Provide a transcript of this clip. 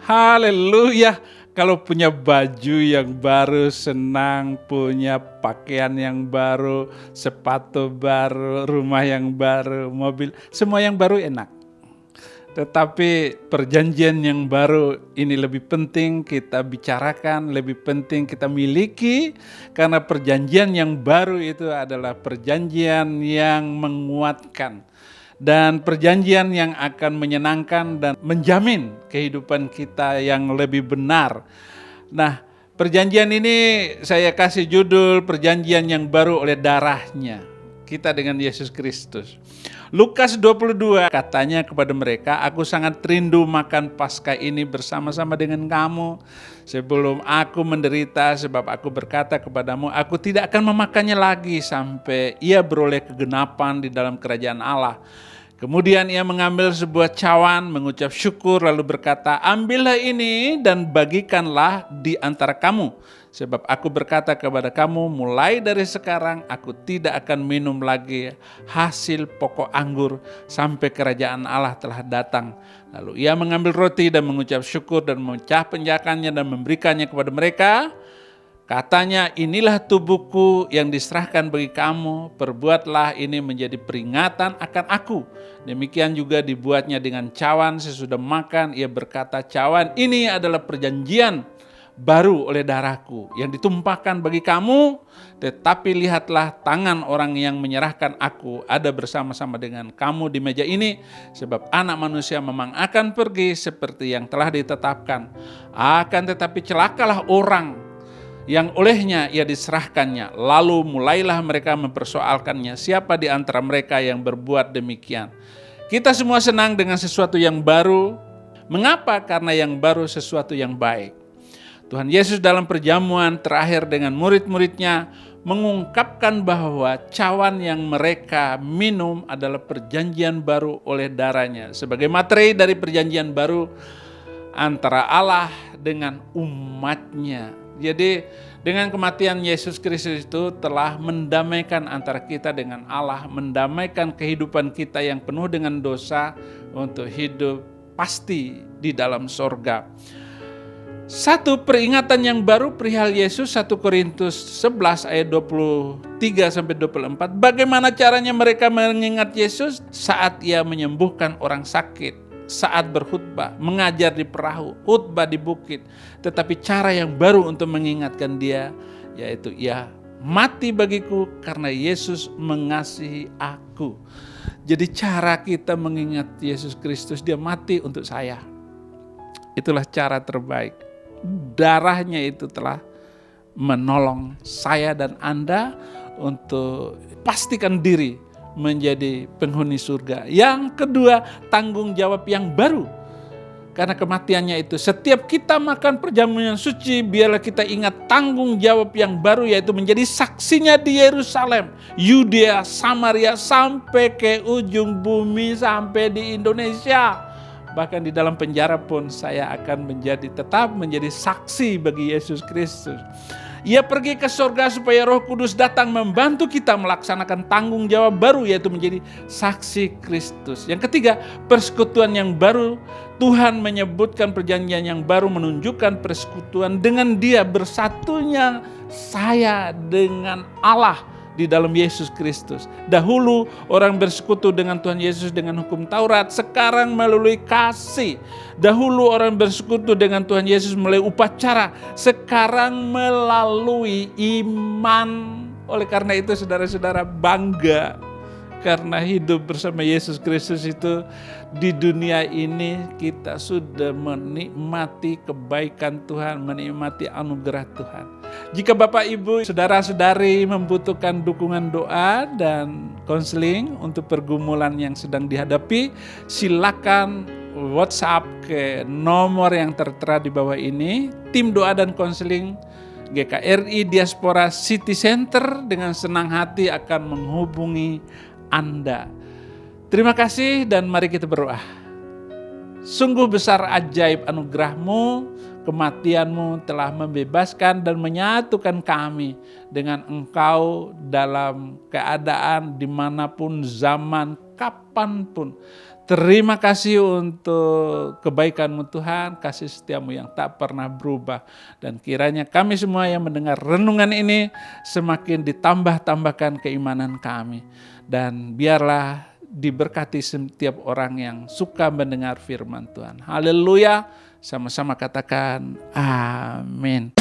Haleluya. Kalau punya baju yang baru, senang, punya pakaian yang baru, sepatu baru, rumah yang baru, mobil, semua yang baru enak. Tetapi perjanjian yang baru ini lebih penting kita bicarakan, lebih penting kita miliki, karena perjanjian yang baru itu adalah perjanjian yang menguatkan. Dan perjanjian yang akan menyenangkan dan menjamin kehidupan kita yang lebih benar. Nah, perjanjian ini saya kasih judul perjanjian yang baru oleh darahnya. Kita dengan Yesus Kristus. Lukas 22 katanya kepada mereka, aku sangat rindu makan Paskah ini bersama-sama dengan kamu. Sebelum aku menderita, sebab aku berkata kepadamu, aku tidak akan memakannya lagi sampai ia beroleh kegenapan di dalam kerajaan Allah. Kemudian ia mengambil sebuah cawan, mengucap syukur, lalu berkata, ambillah ini dan bagikanlah di antara kamu. Sebab aku berkata kepada kamu, mulai dari sekarang aku tidak akan minum lagi hasil pokok anggur sampai kerajaan Allah telah datang. Lalu ia mengambil roti dan mengucap syukur dan memecah penjakannya dan memberikannya kepada mereka. Katanya, inilah tubuhku yang diserahkan bagi kamu, perbuatlah ini menjadi peringatan akan aku. Demikian juga dibuatnya dengan cawan sesudah makan, ia berkata, cawan ini adalah perjanjian baru oleh darahku yang ditumpahkan bagi kamu, tetapi lihatlah tangan orang yang menyerahkan aku ada bersama-sama dengan kamu di meja ini, sebab anak manusia memang akan pergi seperti yang telah ditetapkan. Akan tetapi celakalah orang yang olehnya ia diserahkannya. Lalu mulailah mereka mempersoalkannya, siapa di antara mereka yang berbuat demikian. Kita semua senang dengan sesuatu yang baru. Mengapa? Karena yang baru sesuatu yang baik. Tuhan Yesus dalam perjamuan terakhir dengan murid-muridnya mengungkapkan bahwa cawan yang mereka minum adalah perjanjian baru oleh darahnya. Sebagai materi dari perjanjian baru antara Allah dengan umatnya. Jadi dengan kematian Yesus Kristus itu telah mendamaikan antara kita dengan Allah, mendamaikan kehidupan kita yang penuh dengan dosa untuk hidup pasti di dalam sorga. Satu peringatan yang baru perihal Yesus, 1 Korintus 11 ayat 23-24. Bagaimana caranya mereka mengingat Yesus? Saat ia menyembuhkan orang sakit, saat berkhutbah, mengajar di perahu, khutbah di bukit. Tetapi cara yang baru untuk mengingatkan dia, yaitu ia mati bagiku karena Yesus mengasihi aku. Jadi cara kita mengingat Yesus Kristus, dia mati untuk saya. Itulah cara terbaik. Darahnya itu telah menolong saya dan Anda untuk pastikan diri menjadi penghuni surga. Yang kedua, tanggung jawab yang baru. Karena kematiannya itu, setiap kita makan perjamuan suci, biarlah kita ingat tanggung jawab yang baru, yaitu menjadi saksinya di Yerusalem, Yudea, Samaria, sampai ke ujung bumi, sampai di Indonesia. Bahkan di dalam penjara pun saya akan tetap menjadi saksi bagi Yesus Kristus. Ia pergi ke surga supaya Roh Kudus datang membantu kita melaksanakan tanggung jawab baru, yaitu menjadi saksi Kristus. Yang ketiga, persekutuan yang baru. Tuhan menyebutkan perjanjian yang baru menunjukkan persekutuan dengan Dia, bersatunya saya dengan Allah di dalam Yesus Kristus. Dahulu orang bersekutu dengan Tuhan Yesus dengan hukum Taurat, sekarang melalui kasih. Dahulu orang bersekutu dengan Tuhan Yesus melalui upacara, sekarang melalui iman. Oleh karena itu saudara-saudara bangga karena hidup bersama Yesus Kristus itu di dunia ini kita sudah menikmati kebaikan Tuhan, menikmati anugerah Tuhan. Jika Bapak Ibu, saudara-saudari membutuhkan dukungan doa dan konseling untuk pergumulan yang sedang dihadapi, silakan WhatsApp ke nomor yang tertera di bawah ini. Tim doa dan konseling GKRI Diaspora City Center dengan senang hati akan menghubungi Anda. Terima kasih dan mari kita berdoa. Sungguh besar ajaib anugerah-Mu, kematian-Mu telah membebaskan dan menyatukan kami dengan Engkau dalam keadaan dimanapun zaman, kapanpun. Terima kasih untuk kebaikan-Mu Tuhan, kasih setia-Mu yang tak pernah berubah. Dan kiranya kami semua yang mendengar renungan ini semakin ditambah-tambahkan keimanan kami. Dan biarlah diberkati setiap orang yang suka mendengar firman Tuhan. Haleluya, sama-sama katakan amin.